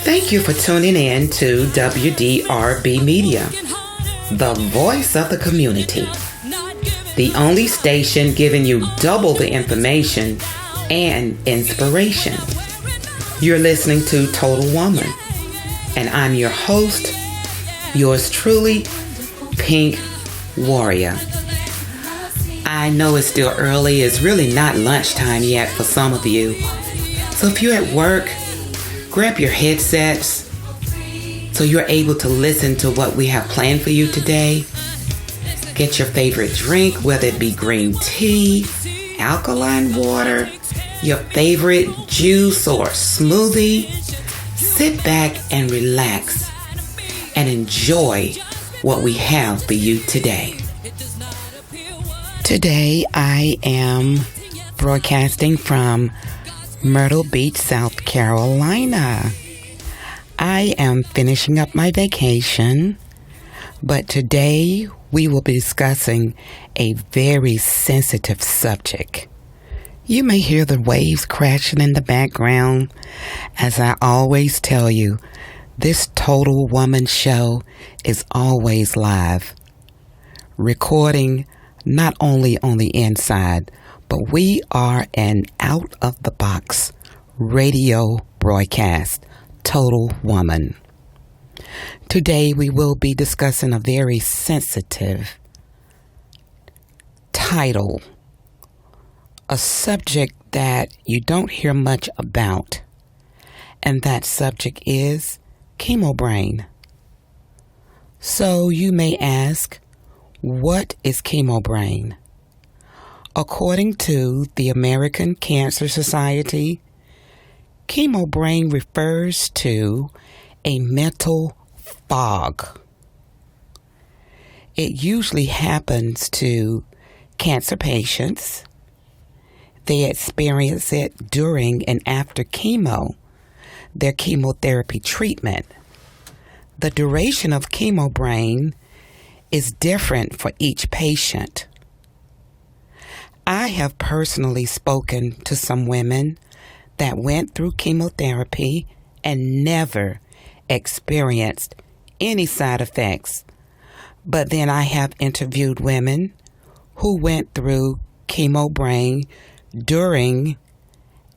Thank you for tuning in to WDRB Media, the voice of the community. The only station giving you double the information and inspiration. You're listening to Total Woman, and I'm your host, yours truly, Pink Warrior. I know it's still early. It's really not lunchtime yet for some of you. So if you're at work, grab your headsets so you're able to listen to what we have planned for you today. Get your favorite drink, whether it be green tea, alkaline water, your favorite juice or smoothie. Sit back and relax and enjoy what we have for you today. Today I am broadcasting from Myrtle Beach, South Carolina. I am finishing up my vacation, but today we will be discussing a very sensitive subject. You may hear the waves crashing in the background. As I always tell you, this Total Woman show is always live, recording not only on the inside, but we are an out-of-the-box radio broadcast, Total Woman. Today we will be discussing a very sensitive title, a subject that you don't hear much about, and that subject is chemo brain. So you may ask, what is chemo brain? According to the American Cancer Society, chemo brain refers to a mental fog. It usually happens to cancer patients. They experience it during and after their chemotherapy treatment. The duration of chemo brain is different for each patient. I have personally spoken to some women that went through chemotherapy and never experienced any side effects. But then I have interviewed women who went through chemo brain during,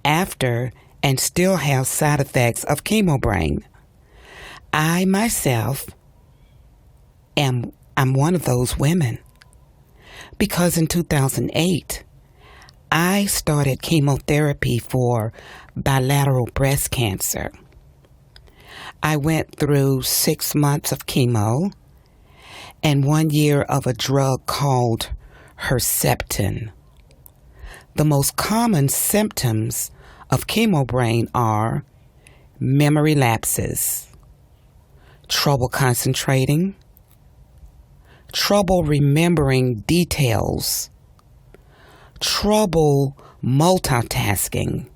after, and still have side effects of chemo brain. I myself I'm one of those women. Because in 2008, I started chemotherapy for bilateral breast cancer. I went through 6 months of chemo and 1 year of a drug called Herceptin. The most common symptoms of chemo brain are memory lapses, trouble concentrating, trouble remembering details, trouble multitasking,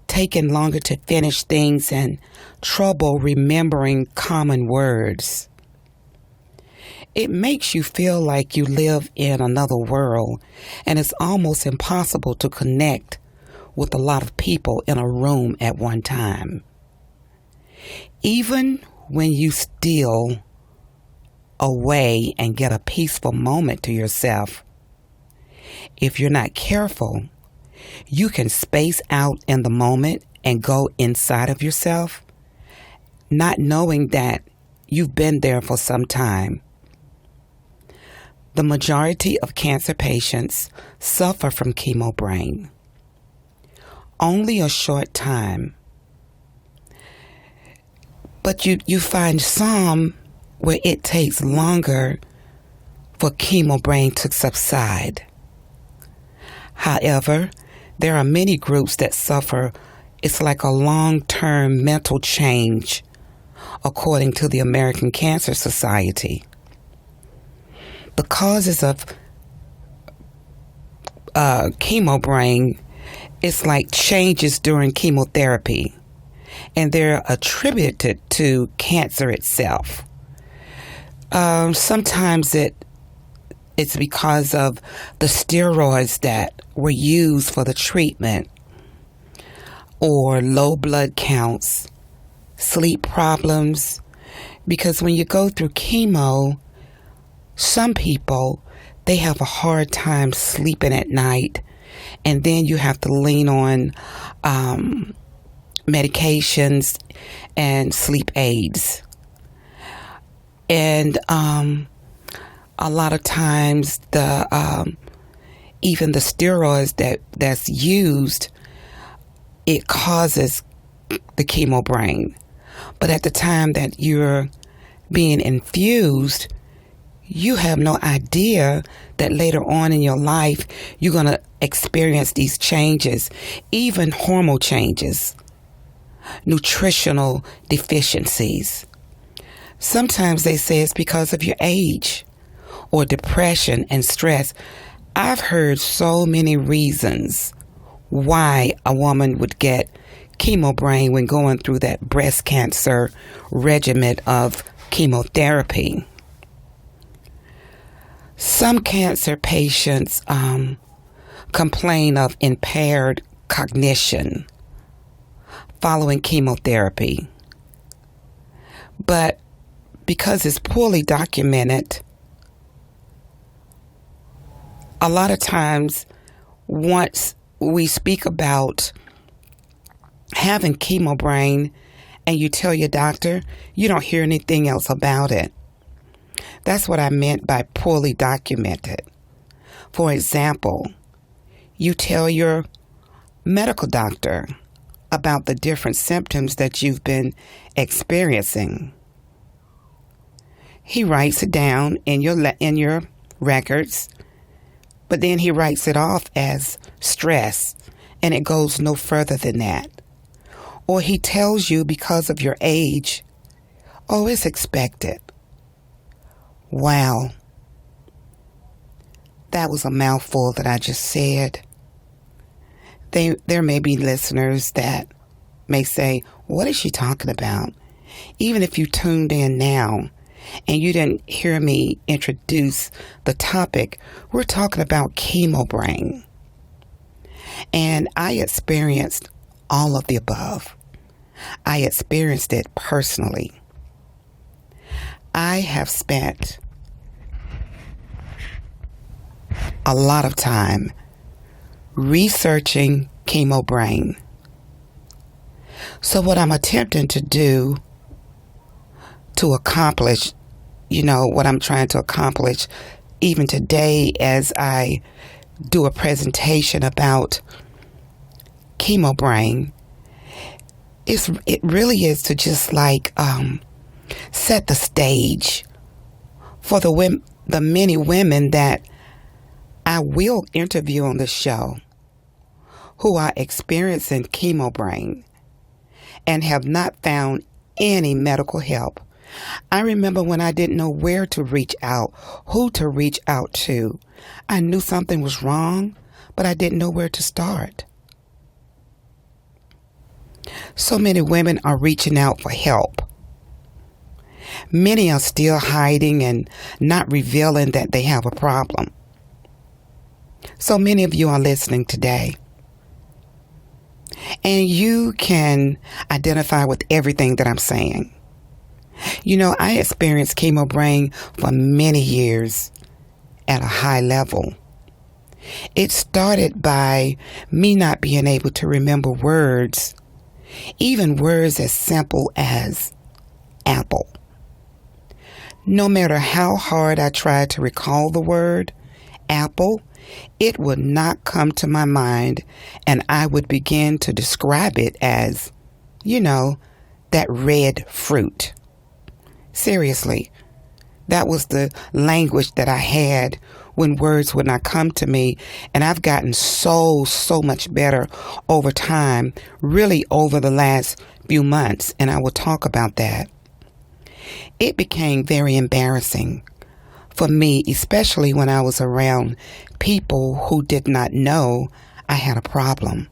taking longer to finish things, and trouble remembering common words. It makes you feel like you live in another world, and it's almost impossible to connect with a lot of people in a room at one time. Even when you steal away and get a peaceful moment to yourself, if you're not careful, you can space out in the moment and go inside of yourself, not knowing that you've been there for some time. The majority of cancer patients suffer from chemo brain. Only a short time. But you find some where it takes longer for chemo brain to subside. However, there are many groups that suffer. It's like a long-term mental change, according to the American Cancer Society. The causes of chemo brain is like changes during chemotherapy, and they're attributed to cancer itself. Sometimes it's because of the steroids that were used for the treatment. or low blood counts, sleep problems. Because when you go through chemo, some people, they have a hard time sleeping at night, and then you have to lean on medications and sleep aids. And a lot of times even the steroids that's used, it causes the chemo brain. But at the time that you're being infused, you have no idea that later on in your life, you're going to experience these changes, even hormone changes, nutritional deficiencies. Sometimes they say it's because of your age or depression and stress. I've heard so many reasons why a woman would get chemo brain when going through that breast cancer regimen of chemotherapy. Some cancer patients complain of impaired cognition following chemotherapy. But because it's poorly documented, a lot of times once we speak about having chemo brain and you tell your doctor, you don't hear anything else about it. That's what I meant by poorly documented. For example, you tell your medical doctor about the different symptoms that you've been experiencing. He writes it down in your records, but then he writes it off as stress, and it goes no further than that. Or he tells you because of your age, oh, it's expected. Wow. That was a mouthful that I just said. There may be listeners that may say, what is she talking about? Even if you tuned in now and you didn't hear me introduce the topic, we're talking about chemo brain. And I experienced all of the above. I experienced it personally. I have spent a lot of time researching chemo brain. So what I'm attempting to do to accomplish, what I'm trying to accomplish even today as I do a presentation about chemo brain, it really is to just set the stage for the many women that I will interview on the show who are experiencing chemo brain and have not found any medical help. I remember when I didn't know where to reach out, who to reach out to. I knew something was wrong, but I didn't know where to start. So many women are reaching out for help. Many are still hiding and not revealing that they have a problem. So many of you are listening today. And you can identify with everything that I'm saying. I experienced chemo brain for many years at a high level. It started by me not being able to remember words, even words as simple as apple. No matter how hard I tried to recall the word apple, it would not come to my mind, and I would begin to describe it as, that red fruit. Seriously, that was the language that I had when words would not come to me, and I've gotten so much better over time, really over the last few months, and I will talk about that. It became very embarrassing for me, especially when I was around people who did not know I had a problem.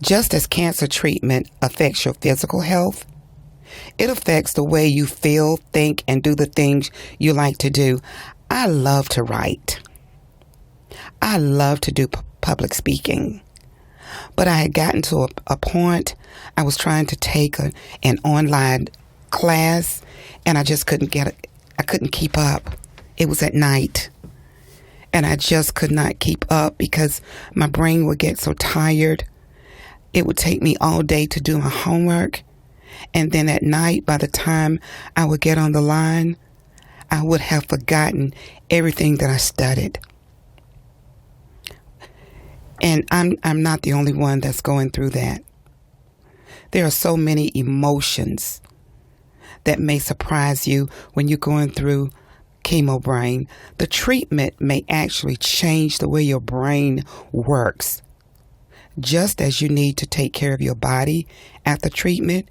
Just as cancer treatment affects your physical health, it affects the way you feel, think, and do the things you like to do. I love to write. I love to do public speaking. But I had gotten to a point, I was trying to take an online class, and I just couldn't I couldn't keep up. It was at night, and I just could not keep up because my brain would get so tired. It would take me all day to do my homework, and then at night, by the time I would get on the line, I would have forgotten everything that I studied. And I'm not the only one that's going through that. There are so many emotions that may surprise you when you're going through chemo brain. The treatment may actually change the way your brain works. Just as you need to take care of your body after treatment,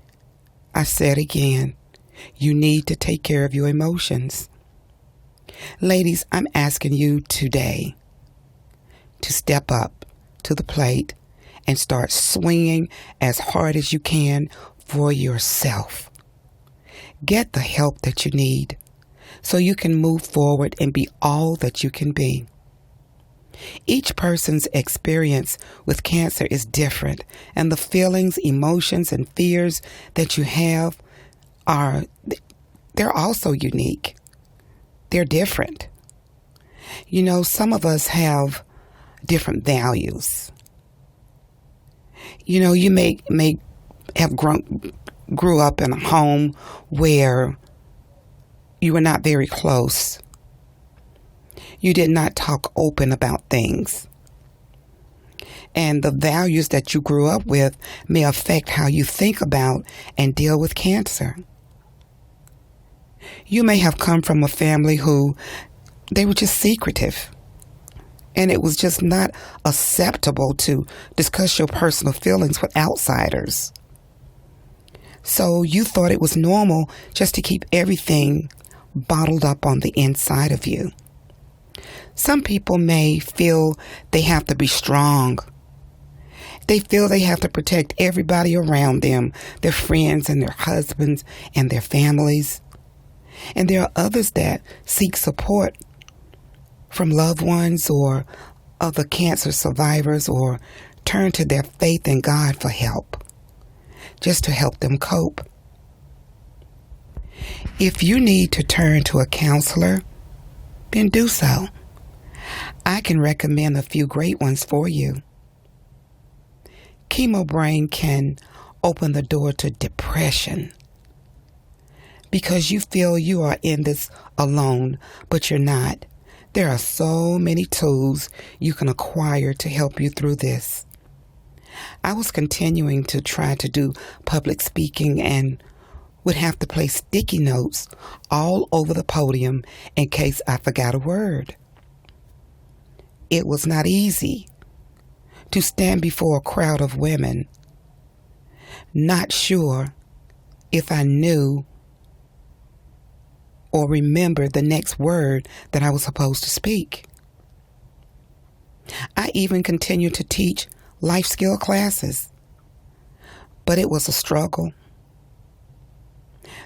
I said again, you need to take care of your emotions. Ladies, I'm asking you today to step up to the plate and start swinging as hard as you can for yourself. Get the help that you need so you can move forward and be all that you can be. Each person's experience with cancer is different, and the feelings, emotions, and fears that you have they're also unique. They're different. You know, some of us have different values. You know, you may have grew up in a home where you were not very close. You did not talk open about things. And the values that you grew up with may affect how you think about and deal with cancer. You may have come from a family who they were just secretive. And it was just not acceptable to discuss your personal feelings with outsiders. So you thought it was normal just to keep everything bottled up on the inside of you. Some people may feel they have to be strong. They feel they have to protect everybody around them, their friends and their husbands and their families. And there are others that seek support from loved ones or other cancer survivors, or turn to their faith in God for help, just to help them cope. If you need to turn to a counselor, then do so. I can recommend a few great ones for you. Chemo brain can open the door to depression because you feel you are in this alone, but you're not. There are so many tools you can acquire to help you through this. I was continuing to try to do public speaking and would have to place sticky notes all over the podium in case I forgot a word. It was not easy to stand before a crowd of women, not sure if I knew or remember the next word that I was supposed to speak. I even continued to teach life skill classes, but it was a struggle.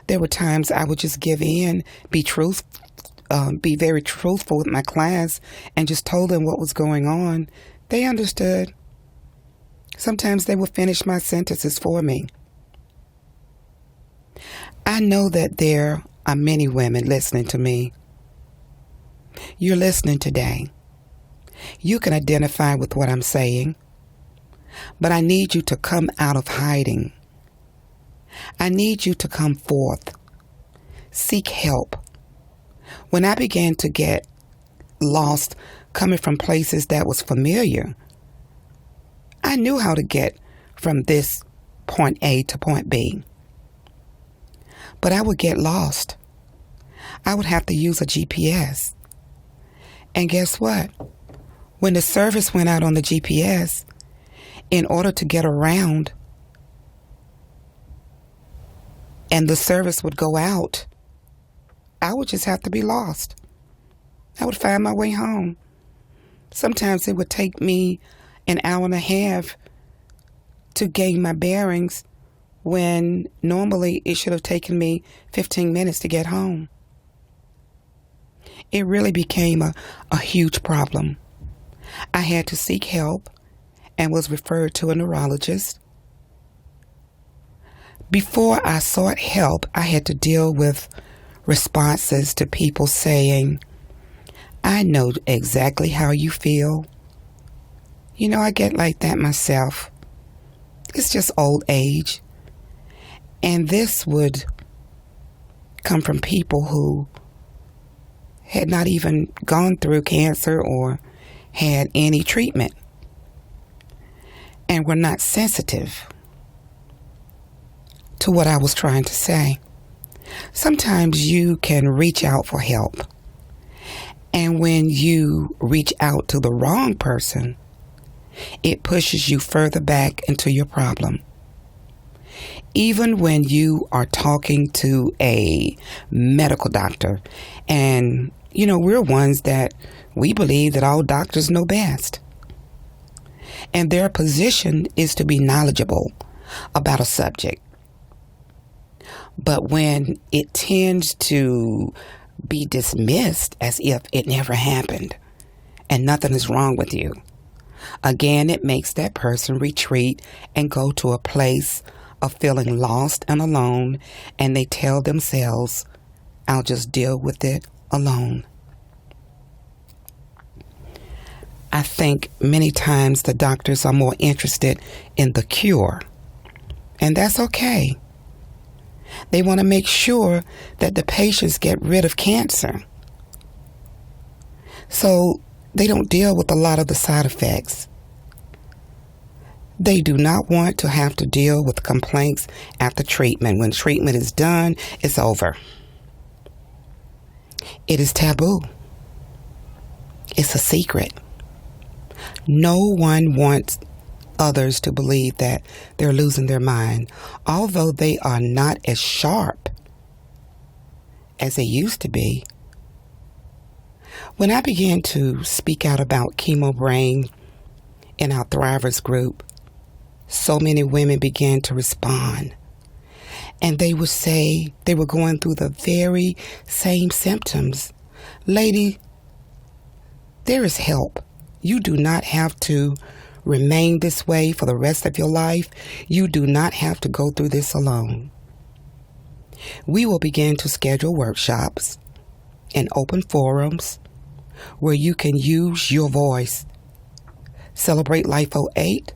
There were times I would just give in, be very truthful with my class, and just told them what was going on. They understood. Sometimes they would finish my sentences for me. I know that there are many women listening to me. You're listening today. You can identify with what I'm saying, but I need you to come out of hiding. I need you to come forth. Seek help. When I began to get lost coming from places that was familiar, I knew how to get from this point A to point B. But I would get lost. I would have to use a GPS. And guess what? When the service went out on the GPS, in order to get around, and the service would go out, I would just have to be lost. I would find my way home. Sometimes it would take me an hour and a half to gain my bearings when normally it should have taken me 15 minutes to get home. It really became a huge problem. I had to seek help, and was referred to a neurologist. Before I sought help, I had to deal with responses to people saying, "I know exactly how you feel. You know, I get like that myself. It's just old age." And this would come from people who had not even gone through cancer or had any treatment and were not sensitive to what I was trying to say. Sometimes you can reach out for help, and when you reach out to the wrong person, it pushes you further back into your problem. Even when you are talking to a medical doctor, and we're ones that we believe that all doctors know best, and their position is to be knowledgeable about a subject. But when it tends to be dismissed as if it never happened and nothing is wrong with you, again, it makes that person retreat and go to a place of feeling lost and alone, and they tell themselves, "I'll just deal with it alone." I think many times the doctors are more interested in the cure, and that's okay. They want to make sure that the patients get rid of cancer, so they don't deal with a lot of the side effects. They do not want to have to deal with complaints after treatment. When treatment is done, it's over. It is taboo. It's a secret. No one wants others to believe that they're losing their mind, although they are not as sharp as they used to be. When I began to speak out about chemo brain in our Thrivers group, so many women began to respond, and they would say they were going through the very same symptoms. Lady, there is help. You do not have to remain this way for the rest of your life. You do not have to go through this alone. We will begin to schedule workshops and open forums where you can use your voice. Celebrate Life 08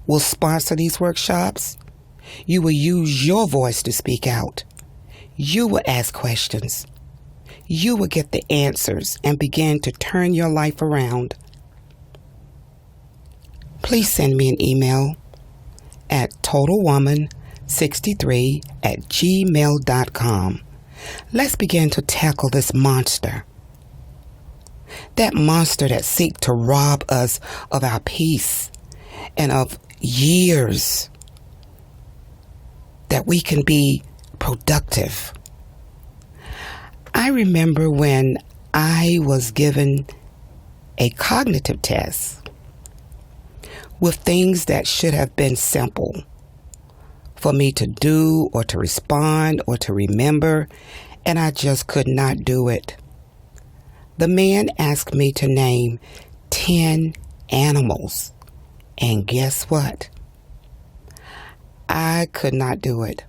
will sponsor these workshops. You will use your voice to speak out. You will ask questions. You will get the answers and begin to turn your life around. Please send me an email at totalwoman63@gmail.com. Let's begin to tackle this monster. That monster that seeks to rob us of our peace and of years that we can be productive. I remember when I was given a cognitive test with things that should have been simple for me to do or to respond or to remember, and I just could not do it. The man asked me to name 10 animals, and guess what? I could not do it.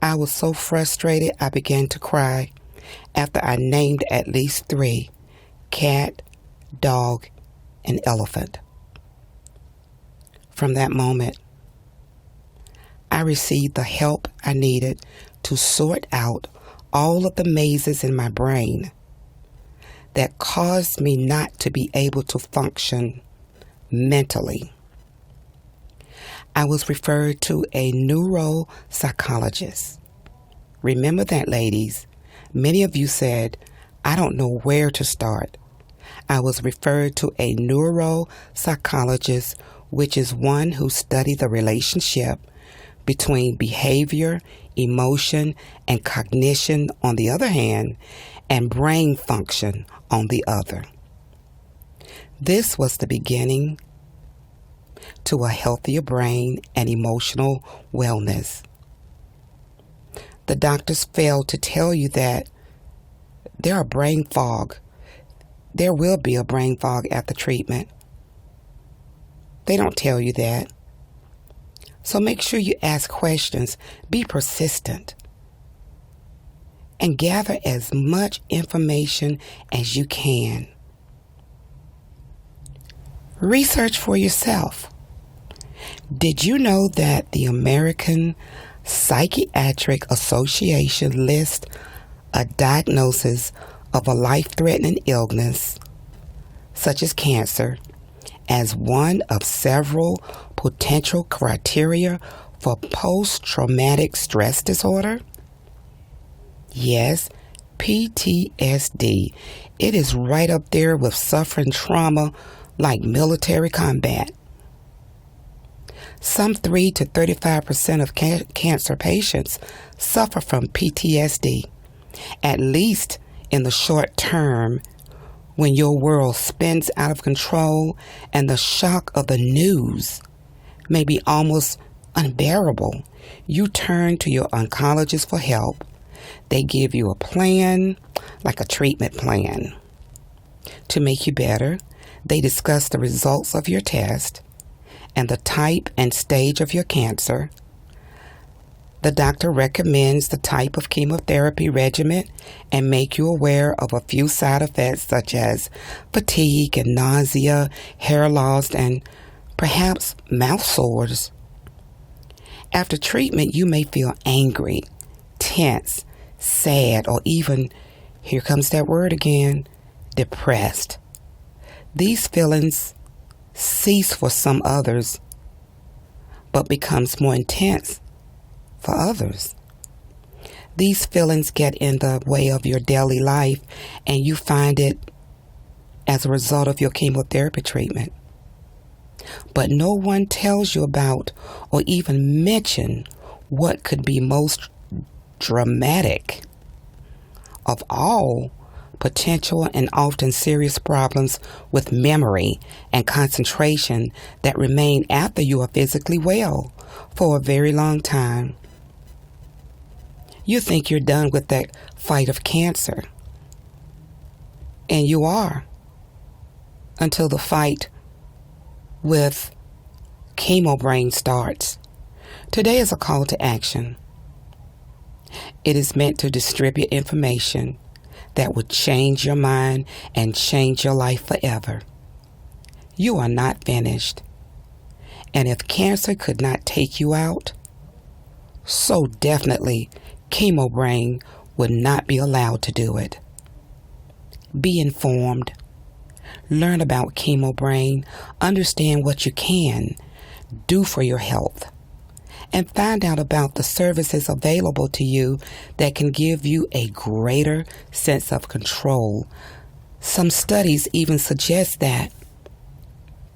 I was so frustrated I began to cry after I named at least 3: cat, dog, and elephant. From that moment, I received the help I needed to sort out all of the mazes in my brain that caused me not to be able to function mentally. I was referred to a neuropsychologist. Remember that, ladies. Many of you said, "I don't know where to start." I was referred to a neuropsychologist, which is one who studies the relationship between behavior, emotion, and cognition on the other hand, and brain function on the other. This was the beginning to a healthier brain and emotional wellness. The doctors failed to tell you that there are brain fog. There will be a brain fog after treatment. They don't tell you that. So make sure you ask questions, be persistent, and gather as much information as you can. Research for yourself. Did you know that the American Psychiatric Association lists a diagnosis of a life-threatening illness, such as cancer, as one of several potential criteria for post-traumatic stress disorder? Yes, PTSD. It is right up there with suffering trauma like military combat. Some 3 to 35% of cancer patients suffer from PTSD, at least in the short term, when your world spins out of control and the shock of the news may be almost unbearable. You turn to your oncologist for help. They give you a plan, like a treatment plan, to make you better. They discuss the results of your test and the type and stage of your cancer. The doctor recommends the type of chemotherapy regimen and make you aware of a few side effects such as fatigue and nausea, hair loss, and perhaps mouth sores. After treatment, you may feel angry, tense, sad, or even, here comes that word again, depressed. These feelings cease for some others, but becomes more intense for others. These feelings get in the way of your daily life, and you find it as a result of your chemotherapy treatment. But no one tells you about or even mention what could be most dramatic of all potential and often serious problems with memory and concentration that remain after you are physically well for a very long time. You think you're done with that fight of cancer, and you are, until the fight with chemo brain starts. Today is a call to action. It is meant to distribute information that would change your mind and change your life forever. You are not finished. And if cancer could not take you out, so definitely chemo brain would not be allowed to do it. Be informed. Learn about chemo brain. Understand what you can do for your health. And find out about the services available to you that can give you a greater sense of control. Some studies even suggest that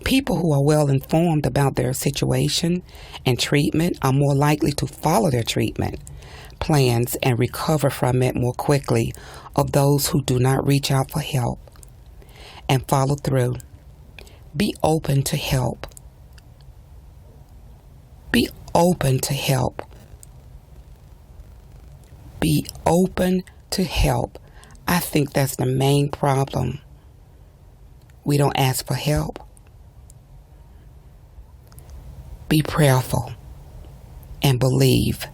people who are well informed about their situation and treatment are more likely to follow their treatment plans and recover from it more quickly of those who do not reach out for help and follow through. Be open to help. Be open to help. Be open to help. I think that's the main problem. We don't ask for help. Be prayerful and believe.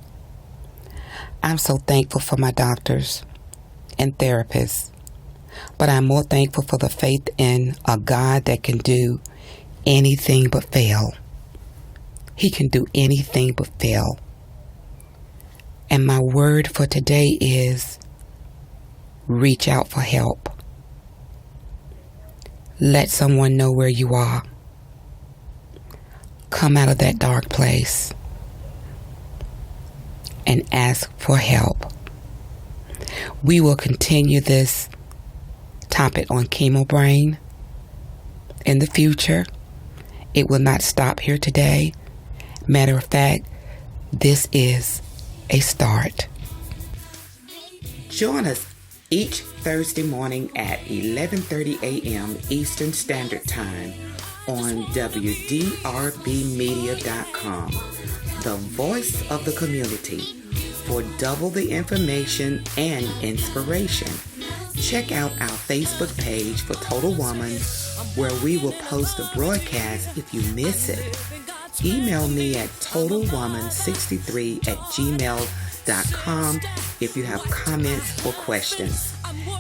I'm so thankful for my doctors and therapists, but I'm more thankful for the faith in a God that can do anything but fail. He can do anything but fail. And my word for today is reach out for help. Let someone know where you are. Come out of that dark place and ask for help. We will continue this topic on chemo brain in the future. It will not stop here today. Matter of fact, this is a start. Join us each Thursday morning at 11:30 a.m. Eastern Standard Time on WDRBmedia.com, the voice of the community, for double the information and inspiration. Check out our Facebook page for Total Woman where we will post a broadcast if you miss it. Email me at totalwoman63@gmail.com if you have comments or questions.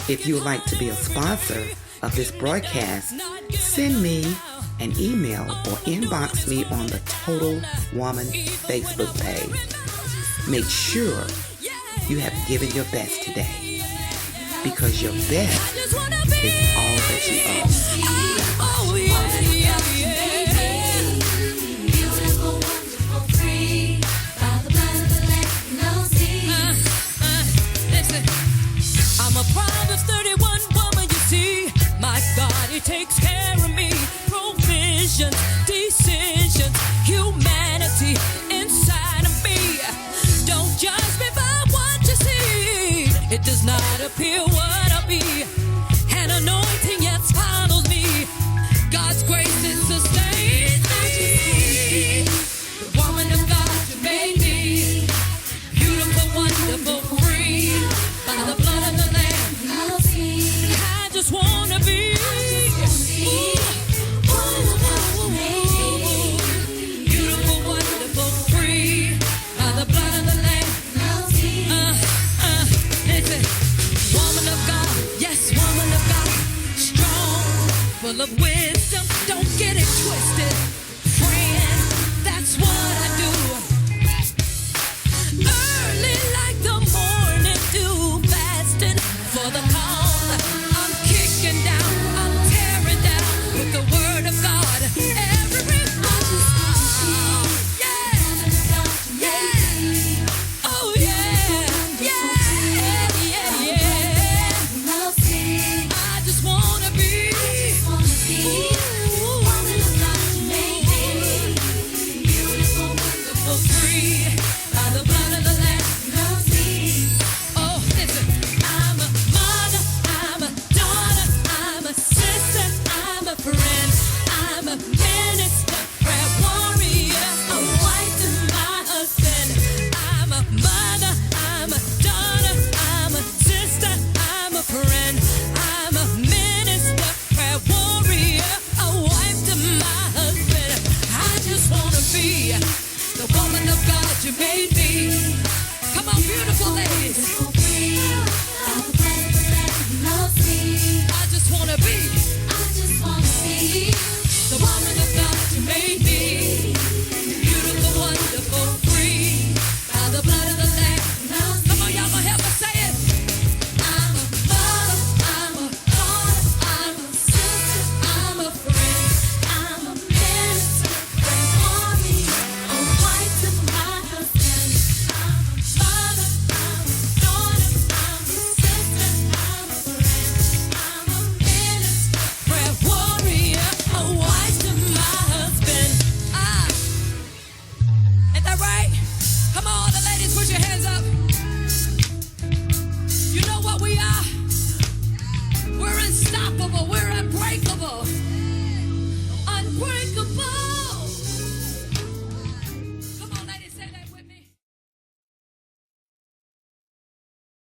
If you would like to be a sponsor of this broadcast, send me an email or inbox me on the Total Woman Facebook page. Make sure you have given your best today, because your best is all that you owe. I'm a Proverbs 31 woman, you see. My God, He takes care of me. Provisions, decisions, humanity inside of me. Don't judge me by what you see. It does not appear what I be. An anointing yet follows me. God's grace it sustains me. The woman of God you made me. Beautiful, wonderful, free. By the blood of the Lamb, I just wanna be. Beautiful, wonderful, free. By the blood of the Lamb. Listen, woman of God, yes, woman of God, strong, full of wisdom. Don't get it twisted, friend. That's what I do. Early like the morning dew, fasting for the cause. I'm kicking down, I'm tearing down with the word of God. Every oh yeah, I just wanna be. Beautiful, wonderful, free by the blood of the Lamb. Oh, listen, I'm a mother, I'm a daughter, I'm a sister, I'm a friend, I'm a minister, prayer warrior, a wife to my husband. I'm a mother, I'm a daughter, I'm a sister, I'm a friend, I'm a minister, prayer warrior, a wife to my husband. I just wanna be the woman of God you made me. Come on, beautiful ladies. I just wanna be the woman of God you made me. Beautiful, wonderful, free by the blood of the Lamb. Come on, y'all gonna help us say it. I'm a mother, I'm a daughter, I'm a sister, I'm a friend, I'm a minister, prayer warrior, a wife to my husband. I'm a mother, I'm a daughter, I'm a sister, I'm a friend, I'm a minister, prayer warrior, a wife to my husband. Ain't that right? Come on, all the ladies, put your hands up. You know what we are? We're unstoppable, we're unbreakable.